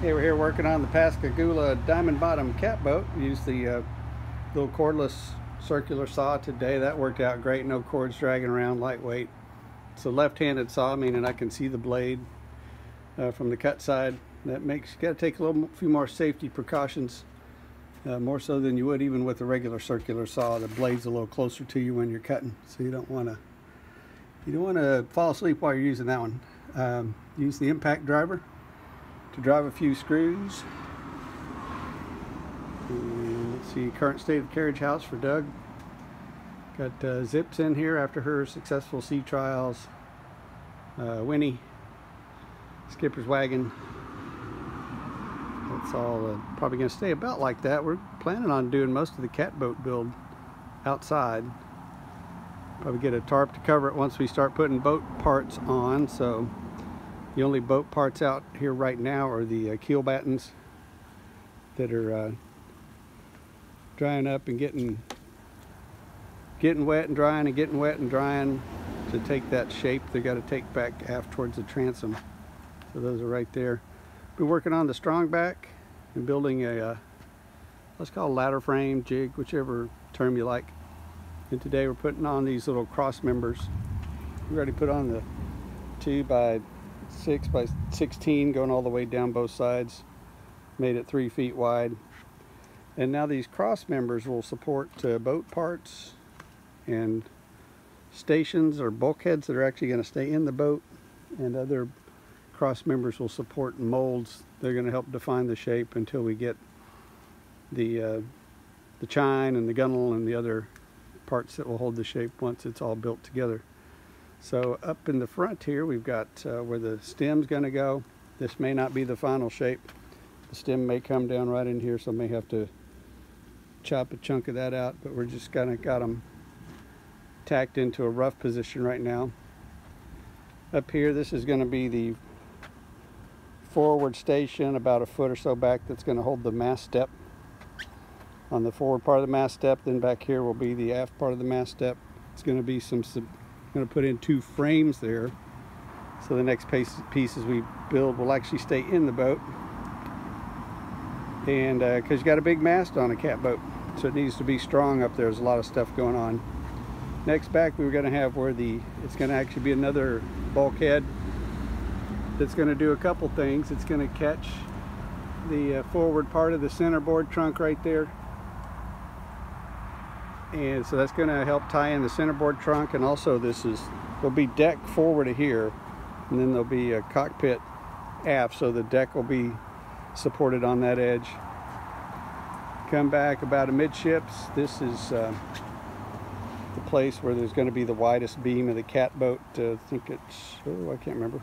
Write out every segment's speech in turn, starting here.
Okay, we're here working on the Pascagoula diamond bottom catboat. Use the little cordless circular saw today. That worked out great. No cords dragging around, lightweight. It's a left-handed saw, meaning I can see the blade from the cut side. That makes you got to take a few more safety precautions, more so than you would even with a regular circular saw. The blade's a little closer to you when you're cutting, so you don't want to fall asleep while you're using that one. Use the impact driver to drive a few screws. And let's see, current state of the carriage house for Doug. Got Zips in here after her successful sea trials. Winnie, skipper's wagon. That's all probably going to stay about like that. We're planning on doing most of the catboat build outside. Probably get a tarp to cover it once we start putting boat parts on. So the only boat parts out here right now are the keel battens that are drying up and getting wet and drying and getting wet and drying to take that shape they got to take back aft towards the transom. So those are right there. We're working on the Strongback and building a let's call it ladder frame, jig, whichever term you like. And today we're putting on these little cross members. We already put on the 2 by 6 by 16 going all the way down both sides. Made it 3 feet wide. And now these cross members will support boat parts and stations or bulkheads that are actually going to stay in the boat, and other cross members will support molds. They're going to help define the shape until we get the chine and the gunnel and the other parts that will hold the shape once it's all built together. So up in the front here we've got where the stem's going to go. This may not be the final shape. The stem may come down right in here, so I may have to chop a chunk of that out, but we're just kind of got them tacked into a rough position right now. Up here, this is going to be the forward station about a foot or so back that's going to hold the mast step on the forward part of the mast step. Then back here will be the aft part of the mast step. It's going to be going to put in 2 frames there, so the next pieces we build will actually stay in the boat. And because you got a big mast on a catboat, so it needs to be strong up there. There's a lot of stuff going on. Next back we were going to have where it's going to actually be another bulkhead that's going to do a couple things. It's going to catch the forward part of the centerboard trunk right there, and so that's going to help tie in the centerboard trunk. And also there'll be deck forward of here, and then there'll be a cockpit aft, so the deck will be supported on that edge. Come back about amidships. This is the place where there's going to be the widest beam of the catboat. I think it's, I can't remember.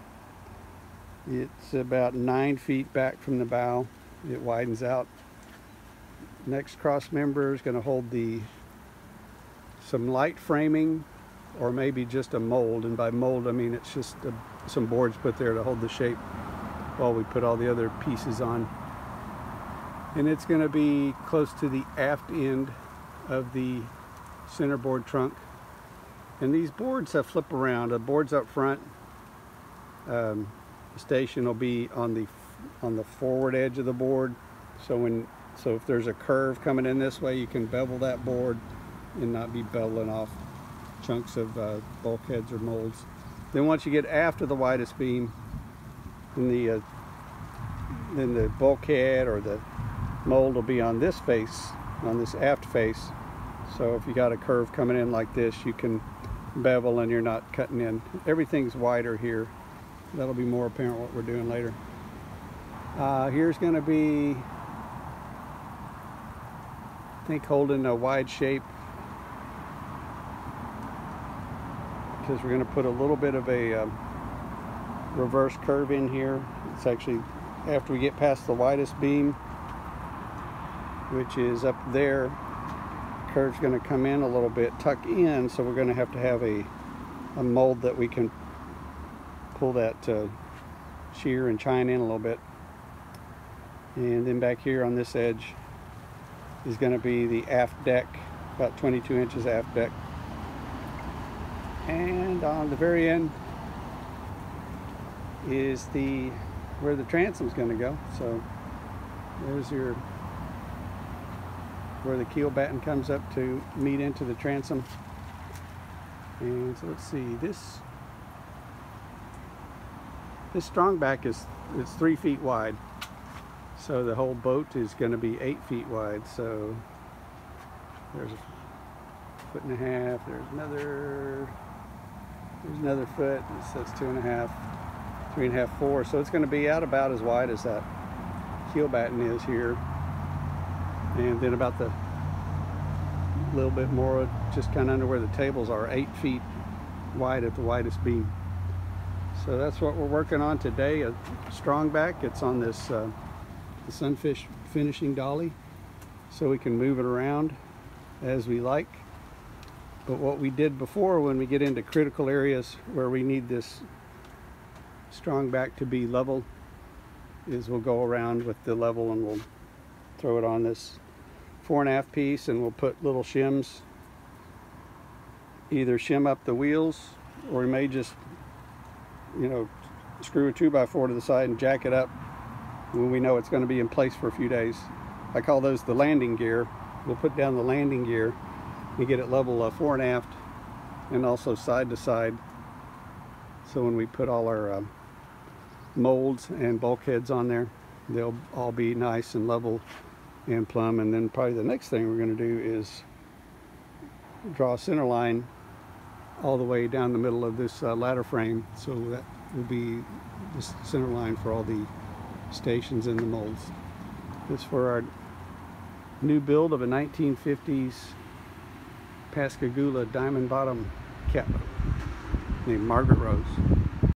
It's about 9 feet back from the bow. It widens out. Next cross member is going to hold some light framing, or maybe just a mold. And by mold I mean it's just some boards put there to hold the shape while we put all the other pieces on. And it's going to be close to the aft end of the centerboard trunk. And these boards have flip around. The boards up front, the station will be on the forward edge of the board. So if there's a curve coming in this way, you can bevel that board and not be beveling off chunks of bulkheads or molds. Then once you get after the widest beam, then the bulkhead or the mold will be on this face, on this aft face. So if you got a curve coming in like this, you can bevel and you're not cutting in. Everything's wider here. That'll be more apparent what we're doing later. Here's going to be, I think, holding a wide shape, because we're going to put a little bit of a reverse curve in here. It's actually after we get past the widest beam, which is up there. Curve's going to come in a little bit, tuck in, so we're going to have a mold that we can pull that shear and chine in a little bit. And then back here on this edge is going to be the aft deck, about 22 inches aft deck. And on the very end is the where the transom's going to go. So there's your where the keel batten comes up to meet into the transom. And so let's see, this Strongback is 3 feet wide. So the whole boat is going to be 8 feet wide. So there's a 1.5 feet. There's another foot. So it's 2.5, 3.5, 4. So it's going to be out about as wide as that keel batten is here. And then about the little bit more, just kind of under where the tables are, 8 feet wide at the widest beam. So that's what we're working on today, a Strongback. It's on this the sunfish finishing dolly, so we can move it around as we like. But what we did before, when we get into critical areas where we need this Strongback to be level, is we'll go around with the level and we'll throw it on this 4.5 piece, and we'll put little shims, either shim up the wheels, or we may just, you know, screw a 2x4 to the side and jack it up when we know it's going to be in place for a few days. I call those the landing gear. We'll put down the landing gear and get it level fore and aft, and also side to side. So when we put all our molds and bulkheads on there, they'll all be nice and level and plumb. And then probably the next thing we're going to do is draw a center line all the way down the middle of this ladder frame, so that will be the center line for all the stations and the molds. This is for our new build of a 1950s Pascagoula diamond bottom catboat named Margaret Rose.